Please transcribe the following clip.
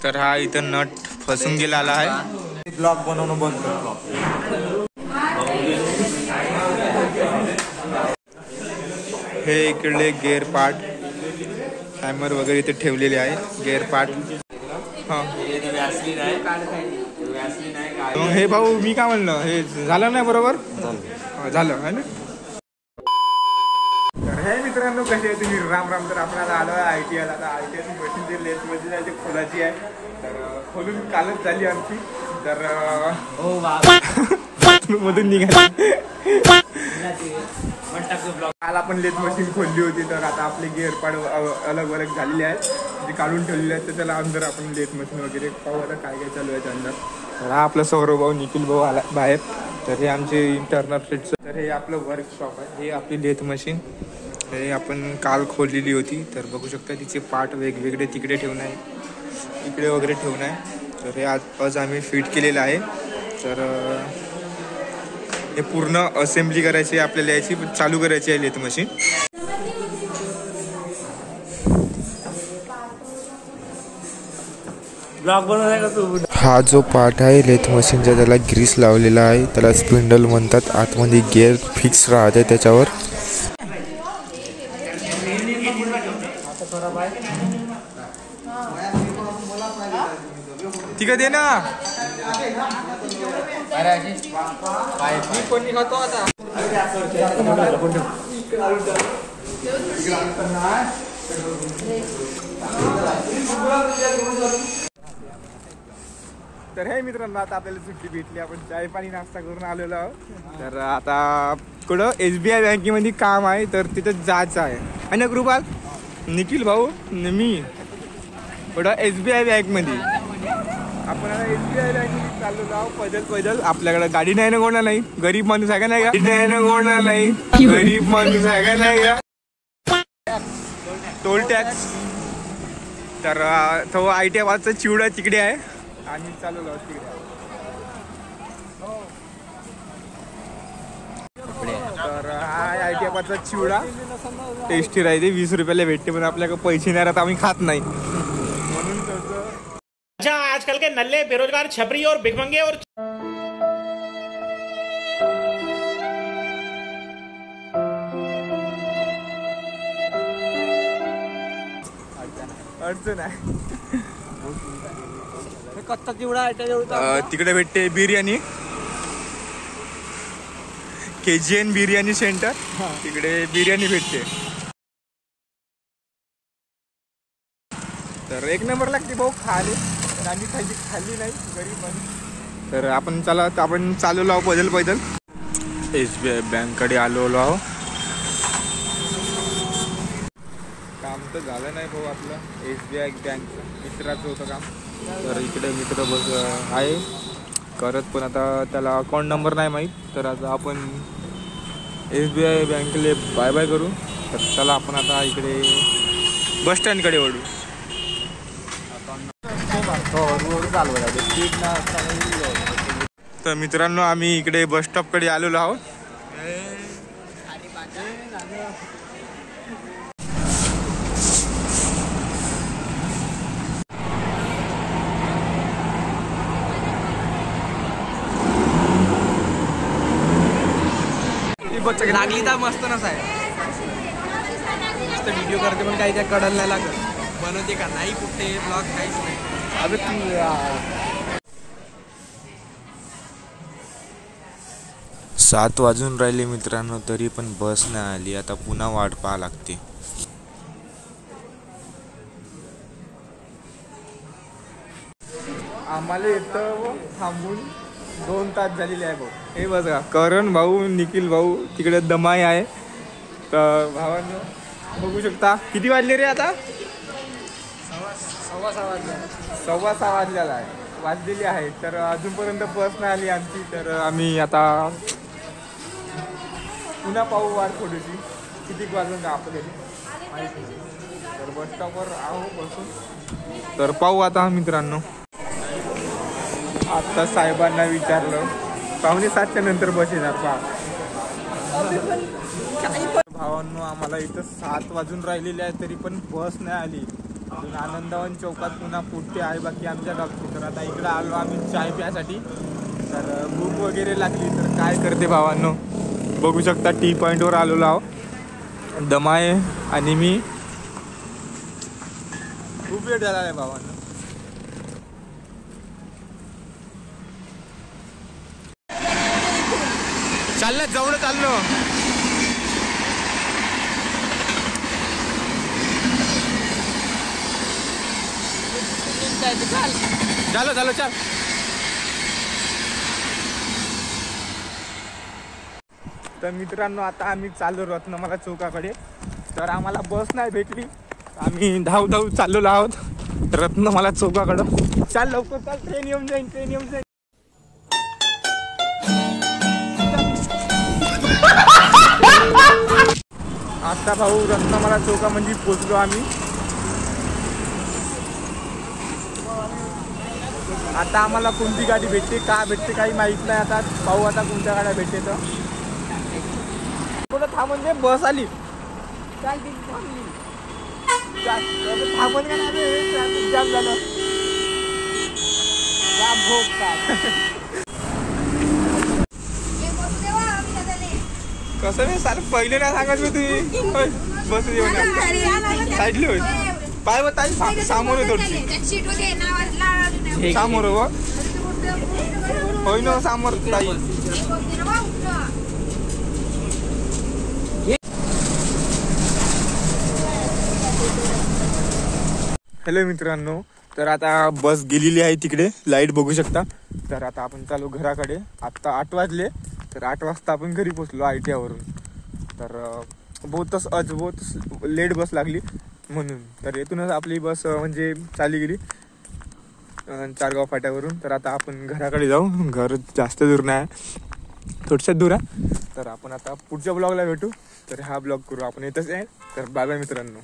तर हा इथं नट फसून गेलेला आहे. ब्लॉग बनवणं बंद करतो. हे इकडले गेअर पार्ट टायमर वगैरे इथे ठेवलेले आहे. गेअर पार्ट हे भाऊ मी काय म्हणलं हे झालं नाही बरोबर झालं है ना. तर हे मित्रांनो कसे आहे तुम्ही. राम राम. तर आपण आता आलो आहे ITI. आता ITI मशीन जे लेस मशीन आहे ते खोलाची आहे. तर खोलून कालच झाली आमची. तर मधून निघाली. काल आपण लेथ मशीन खोलली होती. तर आता आपले गिअर पार्ट अलग अलग झालेले आहेत जे काढून ठेवलेले आहेत. तर त्याला अंदर आपण लेथ मशीन वगैरे पाहू आता काय काय चालू आहे अंदर. तर हा आपला सौरभ भाऊ निखिल भाऊ आला बाहेर. तर हे आमचे इंटरनल फिट्स. तर हे आपलं वर्कशॉप आहे. हे आपली लेथ मशीन हे आपण काल खोललेली होती. तर बघू शकता तिचे पार्ट वेगवेगळे तिकडे ठेवणं आहे इकडे वगैरे ठेवणं आहे. तर हे आज आम्ही फिट केलेलं आहे. तर हे पूर्ण असेंब्ली करायची आपल्याला याची चालू करायची आहे लेथ मशीन. हा जो पार्ट आहे लेथ मशीनचा त्याला ग्रीस लावलेला आहे. त्याला स्पिंडल म्हणतात. आतमध्ये गिअर फिक्स राहते त्याच्यावर. ठीक आहे दे ना. तर हे मित्रांनो आता आपल्याला सुट्टी भेटली. आपण चाय पाणी नाश्ता करून आलेलो आहोत. तर आता कुठं SBI बँकेमध्ये काम आहे. तर तिथं जायचं आहे आणि कृपाल निखिल भाऊ मी कुठं SBI बँकमध्ये. आपण आता SBI बँकमध्ये चाललेलो आहोत पैदल. आपल्याकडे गाडी नाही ना कोणा नाही. गरीब माणूस आहे का नाही का कोणा नाही. गरीब माणूस आहे का नाही का. Toll tax. तर तो ITI वाजचा चिवडा तिकडे आहे. आम्ही चालू आहोत तिकडे. तर हा ITI वाजचा चिवडा टेस्टी राहते. 20 रुपयाला भेटते. पण आपल्याकडे पैसे नाही राहत आम्ही खात नाही म्हणून तसं. अच्छा आजकल के नल्ले बेरोजगार छपरी और भिखमंगे और अडचण आहे. कच्चा चिवडा तिकडे भेटते बिर्याणी. KGN biryani centre. तिकडे बिर्याणी भेटते. तर एक नंबर लागते भाऊ खाली. पण आम्ही खाल्ली नाही गरीब माणूस. तर आपण चालू आहो पैदल. SBI बँककडे आलो आहो. काम तर झालं नाही भाऊ आपलं SBI बँक मित्राचं होतं काम. तर इकडे मित्र बस आहे करत. पण आता त्याला अकाउंट नंबर नाही माहीत. तर आता आपण SBI बँकेले बाय बाय करू. तर चला आपण आता इकडे बस स्टँडकडे वळू. तर मित्रांनो आम्ही इकडे बस स्टॉपकडे आलेलो आहोत. लागली तर मस्त नसाय. मस्त व्हिडिओ करते पण काही त्या कडल नाही लागत. बनवते का नाही कुठे ब्लॉग काहीच नाही. अबे तू 7 वाजून राहिले मित्रांनो. तरी पण बस नाही आली. आता पुन्हा वाट पाहा लागते. आम्हाला इथं थांबून 2 तास झालेले आहे भाऊ. हे बघा करण भाऊ निखिल भाऊ तिकडे दमाई आहे. तर भावांनो बघू शकता किती वाजले रे आता. 6:15 वाजलेला आहे वाजलेली आहे. तर अजूनपर्यंत बस नाही आली आमची. तर आम्ही आता पुन्हा पाहू वाट थोडीशी किती वाजून का आपल्याला. तर बस स्टॉपवर आहो बसून. तर पाहू आता मित्रांनो. आता साहेबांना विचारलं 6:45च्या नंतर बस येणार पहा. भावांनो आम्हाला इथं 7 वाजून राहिलेले आहे तरी पण बस नाही आली. अजून आनंदवन चौकात पुन्हा पुढते आहे बाकी आमच्या गावची. तर आता इकडं आलो आम्ही चाय प्यासाठी. तर भूक वगैरे लागली तर काय करते भावांनो, बघू शकता टी पॉईंटवर आलेलो आहो. दमाय आणि मी खूप वेळ झाला आहे भावांनो. चाललं जवळ चाललो. चालो चालो चाल. तर मित्रांनो आता आम्ही चाललो रत्नमाला चौकाकडे. तर आम्हाला बस नाही भेटली, आम्ही धाव धाव चाललेलो आहोत रत्नमाला चौकाकडं. चाल लवकर चाल, ट्रेन येऊन जाईन, ट्रेन येऊन जाईन. आता भाऊ रत्नमाला चौकामध्ये पोचलो आम्ही. आता आम्हाला कोणती गाडी भेटते का भेटते काही माहित नाही. आता पाहू आता कोणत्या गाड्या भेटते. तर कुठं थांबून दे, बस आली. थांबून का नाही, ट्रॅफिक जाम झालं. कसं नाही सार पहिले नाही सांगत मी तुम्ही बस येऊन साईडली होईल पाय व ताई सामोर थोडीशी सामोर व होय ना सामोर ताई. हॅलो मित्रांनो, तर आता बस गेलेली आहे तिकडे, लाईट बघू शकता. तर आता आपण चालू घराकडे. आत्ता 8 वाजले, तर 8 वाजता आपण घरी पोचलो ITI वरून. तर बहुत लेट बस लागली म्हणून. तर येथूनच आपली बस म्हणजे चाली गेली चारगाव फाट्यावरून. तर आता आपण घराकडे जाऊ. घर जास्त दूर नाही, थोडक्यात दूर आहे. तर आपण आता पुढच्या ब्लॉगला भेटू. तर हा ब्लॉग करू आपण येतच आहे. तर बाय बाय मित्रांनो.